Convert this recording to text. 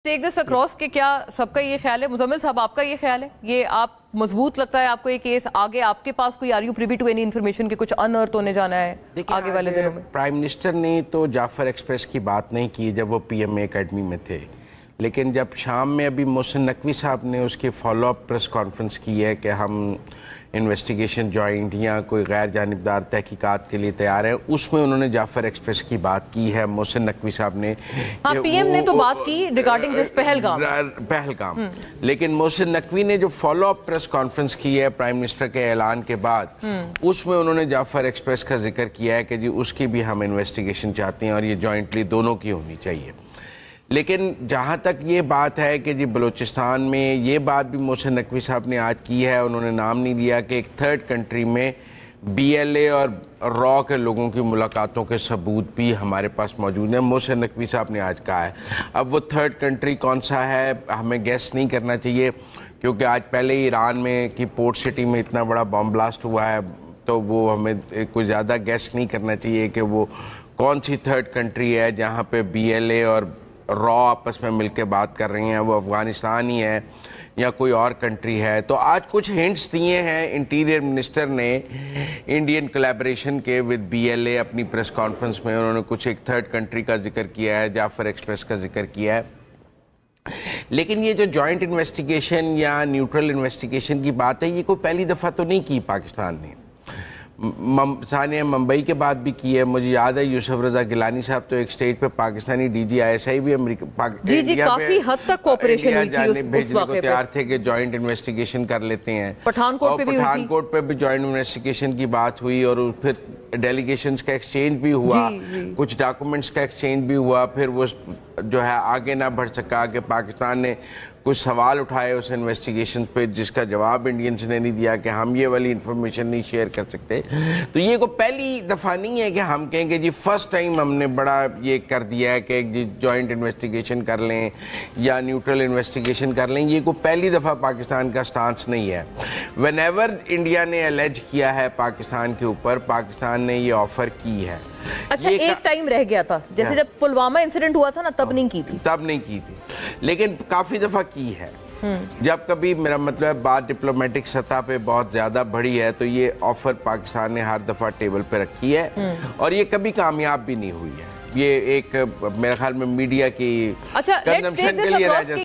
Take this across के क्या सबका ये ख्याल है, मुजम्मिल साहब आपका ये ख्याल है, ये आप मजबूत लगता है आपको ये केस आगे आपके पास कोई are you privy to any information के कुछ अनअर्थ होने जाना है आगे वाले दिनों में? प्राइम मिनिस्टर ने तो जाफर एक्सप्रेस की बात नहीं की जब वो पीएमए एकेडमी में थे, लेकिन जब शाम में अभी मोहसिन नकवी साहब ने उसकी फॉलोअप प्रेस कॉन्फ्रेंस की है कि हम इन्वेस्टिगेशन जॉइंट या कोई गैर जानिबदार तहकीकात के लिए तैयार है, उसमें उन्होंने जाफर एक्सप्रेस की बात की है मोहसिन नकवी साहब ने। हाँ, पीएम ने तो बात की रिगार्डिंग दिस पहलगाम, लेकिन मोहसिन नकवी ने जो फॉलोअप प्रेस कॉन्फ्रेंस की है प्राइम मिनिस्टर के ऐलान के बाद, उसमें उन्होंने जाफर एक्सप्रेस का जिक्र किया है कि जी उसकी भी हम इन्वेस्टिगेशन चाहते हैं और ये जॉइंटली दोनों की होनी चाहिए। लेकिन जहाँ तक ये बात है कि जी बलूचिस्तान में, ये बात भी मोहसिन नकवी साहब ने आज की है, उन्होंने नाम नहीं लिया कि एक थर्ड कंट्री में बीएलए और रॉ के लोगों की मुलाकातों के सबूत भी हमारे पास मौजूद हैं, मोहसिन नकवी साहब ने आज कहा है। अब वो थर्ड कंट्री कौन सा है हमें गेस नहीं करना चाहिए, क्योंकि आज पहले ही ईरान में की पोर्ट सिटी में इतना बड़ा बम ब्लास्ट हुआ है, तो वो हमें कोई ज़्यादा गेस नहीं करना चाहिए कि वो कौन सी थर्ड कंट्री है जहाँ पे बीएलए और रॉ आपस में मिलकर बात कर रही हैं, वो अफ़गानिस्तान ही है या कोई और कंट्री है। तो आज कुछ हिंट्स दिए हैं इंटीरियर मिनिस्टर ने इंडियन कोलैबोरेशन के विद बीएलए अपनी प्रेस कॉन्फ्रेंस में, उन्होंने कुछ एक थर्ड कंट्री का जिक्र किया है, जाफर एक्सप्रेस का जिक्र किया है। लेकिन ये जो जॉइंट इन्वेस्टिगेशन या न्यूट्रल इन्वेस्टिगेशन की बात है, ये कोई पहली दफ़ा तो नहीं की पाकिस्तान ने, सानिया मुंबई के बाद भी की है। मुझे याद है यूसुफ रजा गिलानी साहब तो एक स्टेज पे पाकिस्तानी DGISI भी अमेरिका काफी हद तक कोऑपरेशन हुई थी भेजने को तैयार थे कि जॉइंट इन्वेस्टिगेशन कर लेते हैं। पठानकोट पे भी जॉइंट इन्वेस्टिगेशन की बात हुई और फिर डेलीगेशंस का एक्सचेंज भी हुआ, कुछ डॉक्यूमेंट्स का एक्सचेंज भी हुआ। फिर वो जो है आगे ना बढ़ सका कि पाकिस्तान ने कुछ सवाल उठाए उस इन्वेस्टिगेशन पे, जिसका जवाब इंडियंस ने नहीं दिया कि हम ये वाली इंफॉर्मेशन नहीं शेयर कर सकते। तो ये कोई पहली दफ़ा नहीं है कि हम कहेंगे जी फर्स्ट टाइम हमने बड़ा ये कर दिया है कि जी जॉइंट इन्वेस्टिगेशन कर लें या न्यूट्रल इन्वेस्टिगेशन कर लें, ये कोई पहली दफ़ा पाकिस्तान का स्टांस नहीं है। व्हेनेवर इंडिया ने एलेज किया है पाकिस्तान के ऊपर, पाकिस्तान ने ये ऑफर की है। अच्छा, एक टाइम रह गया था जैसे जब पुलवामा इंसिडेंट हुआ था ना, तब नहीं की थी, लेकिन काफी दफा की है। जब कभी, मेरा मतलब बात डिप्लोमेटिक सतह पे बहुत ज्यादा बढ़ी है, तो ये ऑफर पाकिस्तान ने हर दफा टेबल पे रखी है और ये कभी कामयाब भी नहीं हुई है। ये एक मेरे ख्याल में मीडिया की कंजम्पशन के लिए रह जाती है।